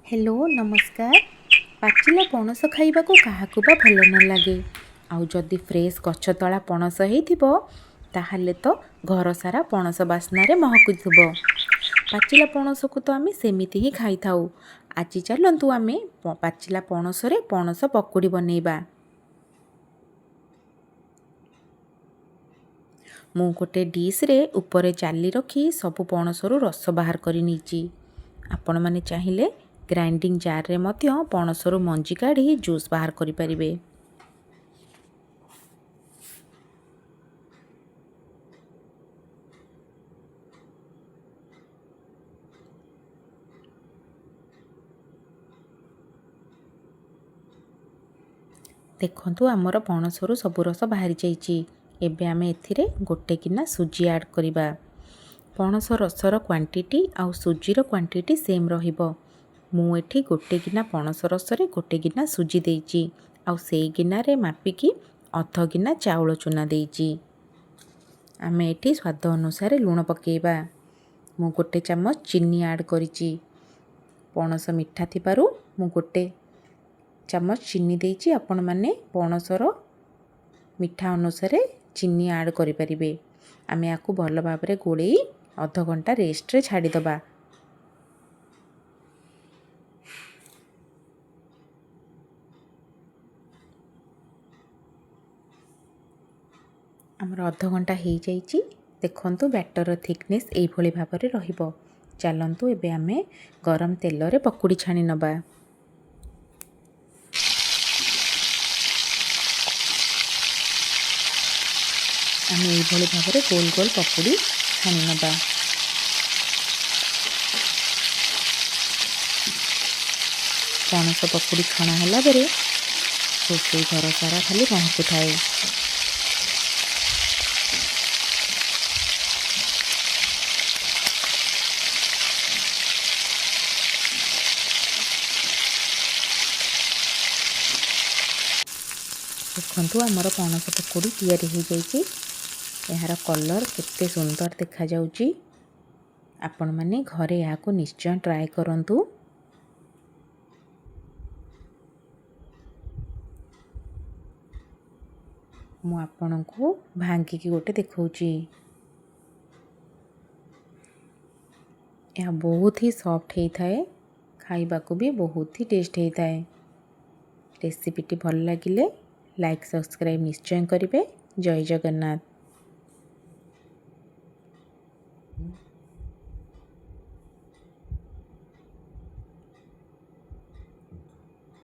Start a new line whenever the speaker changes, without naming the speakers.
Hello नमस्कार। पाचिला पणस खाइबाकू काहाकू बा भल न लागे। आउ जदि फ्रेश गछ तला पणस हेइथिबो ताहाले तो घर सारा पणस बास्नारे महकुथुबो। पाचिला पणस को तो आमे सेमिति ही खाई थाउ। आज चलंतु आमे पाचिला पणसरे पणस पकुड़ी बनेइबा। मु गोटे डिश रे ऊपर जाली रखी सबु पणसरु रस बाहर करी नीची। आपण माने चाहिले ग्राइंडिंग जार रे मध्य पणसरु मंजी काढ़ी जूस बाहर करि परिबे। देखंतु आमर पणसरु सबु रस बाहरी जाइछि। एबे आमे एथिरे गोटे गिना सुजी ऐड करिबा। पणस रसर क्वांटिटी आउ सुजीर क्वांटिटी सेम रहिबो। मु एठी गोटे गिना पणस रसरे गोटे गिना सुजी देइछि आउ सेई गिना रे मापिकी अध गिना चाउल चूना देइछि। आमे एठी स्वाद अनुसार लूण पकेइबा। मु गोटे चम्मच चीनी ऐड करिछि। पणस मिठा थिबारु मु गोटे चम्मच चीनी देइछि। आपण माने पणसर मिठा अनुसार चीनी ऐड करि परिबे। आमे आकु भल भाबरे गोळेई अध घंटा रेस्ट रे छाड़ी दबा। आमर अध घंटा हो जाइछि। देखंतु बैटर थिकनेस एई भली भाबरे रहिबो। चलंतु एबे आमे गरम तेल रे पकुड़ी छाणी नबा। आमे एई भली भाबरे गोल गोल पकुड़ी छाणी नबा। पणस पकुड़ी छणा होला बेरे रोषेई घर सारा खाली महकु थाए। देखंतु आमर पणस पकुड़ी तैयारी हो जाइछि। यार कलर केते सुंदर देखा जाउछि। आपण माने घरे याको निश्चय ट्राई करंतु। मु आपनकु भांगी की गोटे देखौछि। यह बहुत ही सॉफ्ट ही थाए। खाइबा को भी बहुत ही टेस्ट ही थाए। रेसिपीटी भल लागिले लाइक सब्सक्राइब निश्चय करिवे। जय जगन्नाथ।